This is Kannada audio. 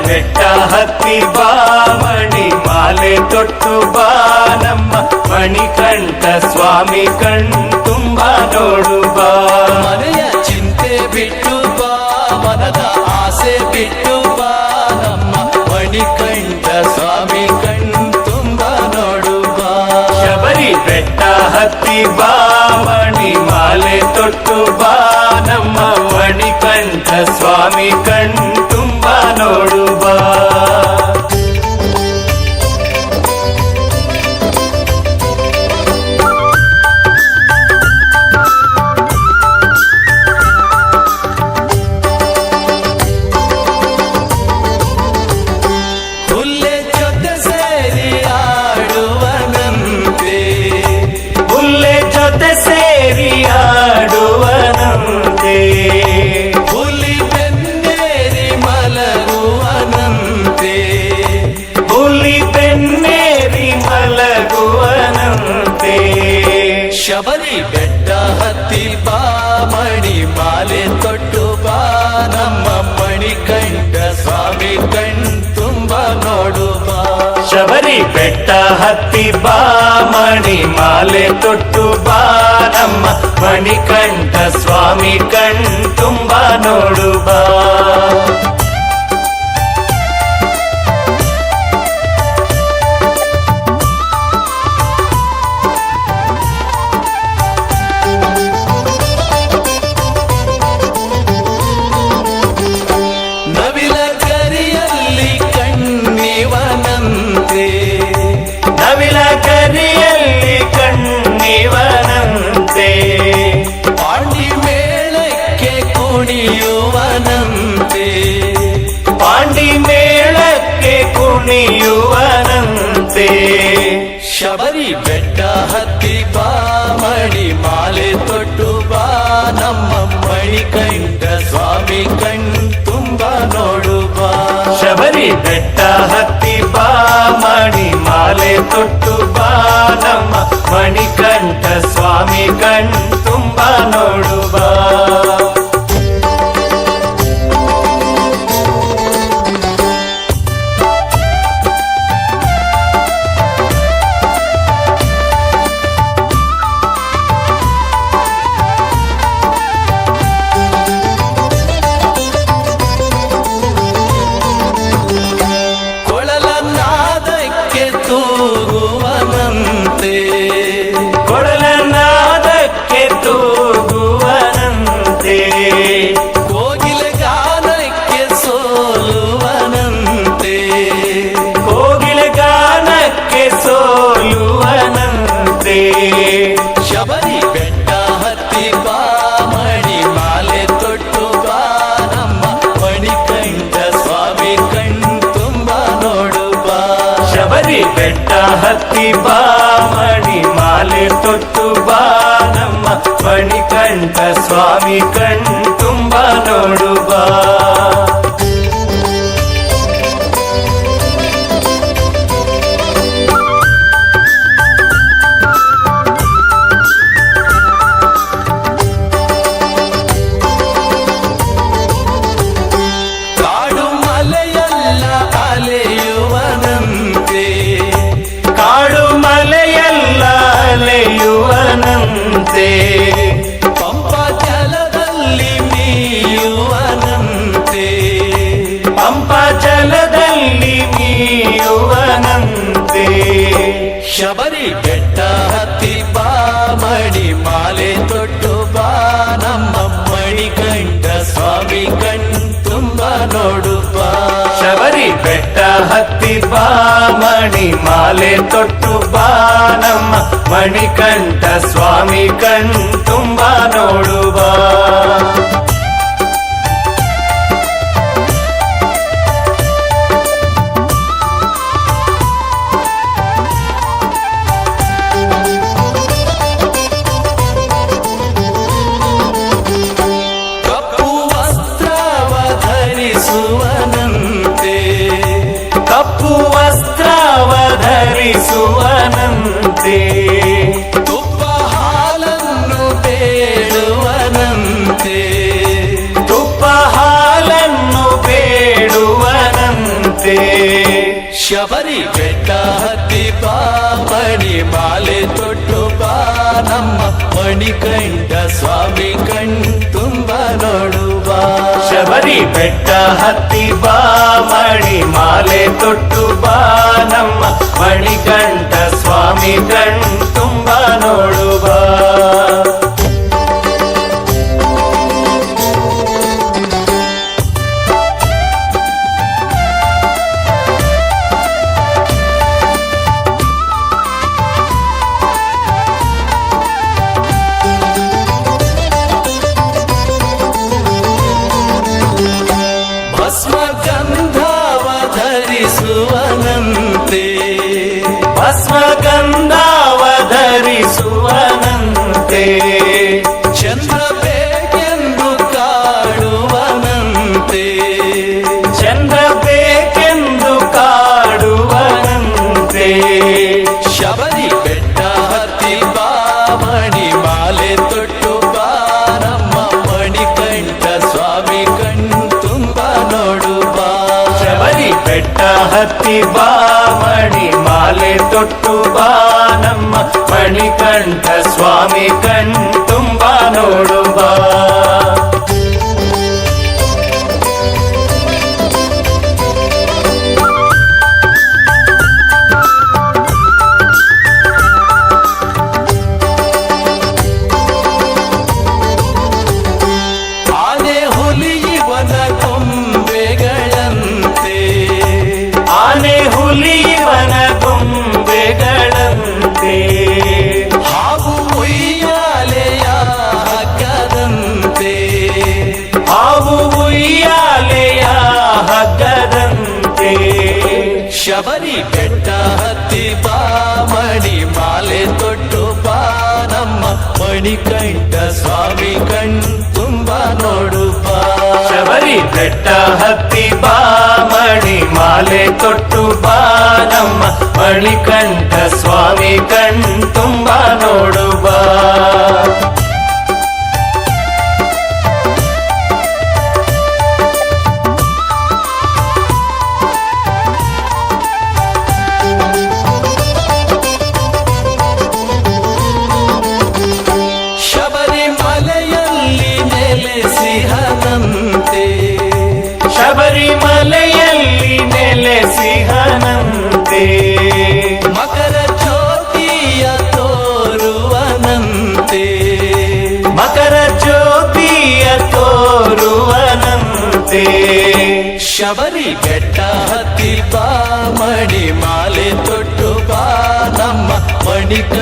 ಬೆಟ್ಟ ಹತ್ತಿ ಬಾ ಮಣಿ ಮಾಲೆ ತೊಟ್ಟು ಬಾ ನಮ್ಮ ಮಣಿಕಂಠ ಸ್ವಾಮಿ ಕಣ್ ತುಂಬ ನೋಡು ಬಾ. ಮನೆಯ ಚಿಂತೆ ಬಿಟ್ಟು ಬಾ, ಮನದ ಆಸೆ ಬಿಟ್ಟು ಬಾ, ನಮ್ಮ ಮಣಿಕಂಠ ಸ್ವಾಮಿ ಕಣ್ ತುಂಬ ನೋಡು ಬಾ. ಶಬರಿ ಬೆಟ್ಟ ಹತ್ತಿ ಬಾ ಮಣಿ ಮಾಲೆ ತೊಟ್ಟು ಬಾ ನಮ್ಮ ಮಣಿಕಂಠ ಸ್ವಾಮಿ ಕಣ್ ತುಂಬ ನೋಡು ಬಾ. ಹುಲ್ಲೆ ಜೊತೆ ಸೇರಿ ಆಡುವನಂತೆ, ಹುಲ್ಲೆ ಜೊತೆ ಸೇರಿ ಆಡುವನಂತೆ, ಹುಲಿ ಬೆನ್ನೇರಿ ಮಲಗುವನಂತೆ, ಹುಲಿ ಬೆನ್ನೇರಿ ಮಲಗುವನಂತೆ. ಶಬರಿ ಬೆಟ್ಟ ಹತ್ತಿ ಬಾ ಮಣಿ ಮಾಲೆ ತೊಟ್ಟು ಬಾ ನಮ್ಮ ಮಣಿಕಂಠ ಸ್ವಾಮಿ ಕಣ್ ತುಂಬ ನೋಡು ಬಾ. ಶಬರಿ ಬೆಟ್ಟ ಹತ್ತಿ ಬಾ ಮಣಿ ಮಾಲೆ ತೊಟ್ಟು ಬಾ ನಮ್ಮ ಮಣಿಕಂಠ ಸ್ವಾಮಿ ಕಣ್ ತುಂಬ ನೋಡು ಬಾ. ನವಿಲ ಗರಿಯಲ್ಲಿ ಕಣ್ಣಿವನಂತೆ, ನವಿಲ ಕರಿಯಲ್ಲಿ ಕಣ್ಣಿವನಂತೆ, ಪಾಂಡಿ ಮೇಳಕ್ಕೆ ಕುಣಿಯುವನಂತೆ, ಪಾಂಡಿ ಮೇಳಕ್ಕೆ ಕುಣಿಯುವನಂತೆ. ಶಬರಿ ಬೆಟ್ಟ ಹತ್ತಿ ಬಾ ಮಣಿ ಮಾಲೆ ತೊಟ್ಟು ಬಾ ನಮ್ಮ ಮಣಿಕಂಠ ಸ್ವಾಮಿ ಕಣ್ ತುಂಬ ನೋಡು ಬಾ. ಶಬರಿ ಬೆಟ್ಟ ಹತ್ತಿ ಬಾ ಮಣಿ ಮಾಲೆ ತೊಟ್ಟು ಬಾ ನಮ್ಮ ಮಣಿಕಂಠ ಸ್ವಾಮಿ ಕಣ್ ತುಂಬ ನೋಡು ಬಾ. ಕೊಳಲ ನಾದಕ್ಕೆ ತೂಗುವನಂತೆ, ಕೊಳಲನಾದಕ್ಕೆ ತೂಗುವನಂತೆ, ಕೋಗಿಲ ಗಾನಕ್ಕೆ ಸೋಲುವನಂತೆ, ಕೋಗಿಲ ಗಾನಕ್ಕೆ ಸೋಲುವನಂತೆ. ಶಬರಿ ಬೆಟ್ಟ ಹತ್ತಿ ಬಾ ಮಣಿ ಮಾಲೆ ತೊಟ್ಟು ಬಾ ನಮ್ಮ ಮಣಿಕಂಠ ಸ್ವಾಮಿ ಕಣ್ ತುಂಬ ನೋಡು ಬಾ. ಶಬರಿ ಬೆಟ್ಟ ಹತ್ತಿ ಬಾ ಮಣಿ ಮಾಲೆ ತೊಟ್ಟು ಬಾ ನಮ್ಮ ಮಣಿಕಂಠ ಸ್ವಾಮಿ ಕಣ್ ತುಂಬ ನೋಡು ಬಾ. ಕಾಡು ಮಲೆಯಲ್ಲ ಅಲೆಯುವನಂತೆ, ಕಾಡು ಮಲೆಯಲ್ಲ ಅಲೆಯುವನಂತೆ, ಪಂಪ ಜಲದಲ್ಲಿ ಮೀಯುವನಂತೆ, ಪಂಪ ಜಲದಲ್ಲಿ ಮೀಯುವನಂತೆ. ಶಬರಿ ಬೆಟ್ಟ ಹತ್ತಿ ಬಾ ಮಣಿ ಮಾಲೆ ತೊಟ್ಟು ಬಾ ನಮ್ಮ ಮಣಿಕಂಠ ಸ್ವಾಮಿ ಕಣ್ ತುಂಬ ನೋಡು ಬಾ. ಶಬರಿ ಬೆಟ್ಟ ಹತ್ತಿ ಬಾ ಮಣಿ ಮಾಲೆ ತೊಟ್ಟು ಬಾ ನಮ್ಮ ಮಣಿಕಂಠ ಸ್ವಾಮಿ ಕಣ್ ತುಂಬ ನೋಡು ಬಾ. ಕಪ್ಪು ವಸ್ತ್ರವ ಧರಿಸುವನಂತೆ, ಕಪ್ಪು ವಸ್ತ್ರವ ಧರಿಸುವನಂತೆ, ತುಪ್ಪ ಹಾಲನ್ನು ಬೇಡುವನಂತೆ, ತುಪ್ಪ ಹಾಲನ್ನು ಬೇಡುವನಂತೆ. ಶಬರಿ ಬೆಟ್ಟ ಹತ್ತಿ ಬಾ ಮಣಿ ಮಾಲೆ ತೊಟ್ಟು ಬಾ ನಮ್ಮ ಮಣಿಕಂಠ ಸ್ವಾಮಿ ಕಣ್ ತುಂಬ ನೋಡುವ ಶಬರಿ ಬೆಟ್ಟ ಹತ್ತಿ ಬಾ ಮಣಿ ಮಾಲೆ ತೊಟ್ಟು ಬಾ ನಮ್ಮ ಮಣಿಕಂಠ ಸ್ವಾಮಿ ಕಣ್ ತುಂಬ ನೋಡುವ ಭಸ್ಮ ಗಂಧವ ಧರಿಸುವನಂತೆ ಭಸ್ಮ ಗಂಧವ ಧರಿಸುವನಂತೆ ಚಂದ್ರ ಬೇಕೆಂದು ಕಾಡುವನಂತೆ ಚಂದ್ರ ಬೇಕೆಂದು ಕಾಡುವನಂತೆ ಶಬರಿ ಬೆಟ್ಟ ಹತ್ತಿ ಬಾ ಮಣಿ ಮಾಲೆ ತೊಟ್ಟು ಬಾ ನಮ್ಮ ಮಣಿಕಂಠ ಸ್ವಾಮಿ ಕಣ್ ತುಂಬ ನೋಡುವ ಶಬರಿ ಬೆಟ್ಟ ಹತ್ತಿ ಬಾ ಮಣಿ ಮಾಲೆ ತೊಟ್ಟು ಬಾ ನಮ್ಮ ಮಣಿಕಂಠ ಸ್ವಾಮಿ ಕಣ್ ತುಂಬ ನೋಡುವ ಆನೆ ಹುಲಿ ಇವನ ಕೊಂಬೆಗಳಂತೆ ಆನೆ ಹುಲಿ ಇವನ ಗೊಂಬೆಗಳಂತೆ ಹಾವು ಉಯ್ಯಾಲೆಯ ಹಗ್ಗದಂತೆ ಹಾವು ಉಯ್ಯಾಲೆಯ ಹಗ್ಗದಂತೆ ಶಬರಿ ಬೆಟ್ಟ ಹತ್ತಿ ಬಾ ಮಣಿ ಮಾಲೆ ತೊಟ್ಟು ಬಾ ನಮ್ಮ ಮಣಿಕಂಠ ಸ್ವಾಮಿ ಕಣ್ ತುಂಬ ನೋಡುವ ಶಬರಿ ಬೆಟ್ಟ ಹತ್ತಿ ಬಾ ಮಣಿ ಮಾಲೆ ತೊಟ್ಟು ಬಾ ನಮ್ಮ ಮಣಿಕಂಠ ಸ್ವಾಮಿ ಕಣ್ ತುಂಬ ನೋಡುವ ಶಬರಿಮಲೆಯಲ್ಲಿ ನೆಲೆಸಿಹನಂತೆ ಶಬರಿಮಲೆಯಲ್ಲಿ ನೆಲೆಸಿಹನಂತೆ ಮಕರ ಜ್ಯೋತಿಯ ತೋರುವನಂತೆ ಮಕರ ಜ್ಯೋತಿಯ ತೋರುವನಂತೆ ಶಬರಿ ಬೆಟ್ಟ ಹತ್ತಿ ಬಾ ಮಣಿ ಮಾಲೆ ತೊಟ್ಟು ಬಾ ನಮ್ಮ ಮಣಿಕ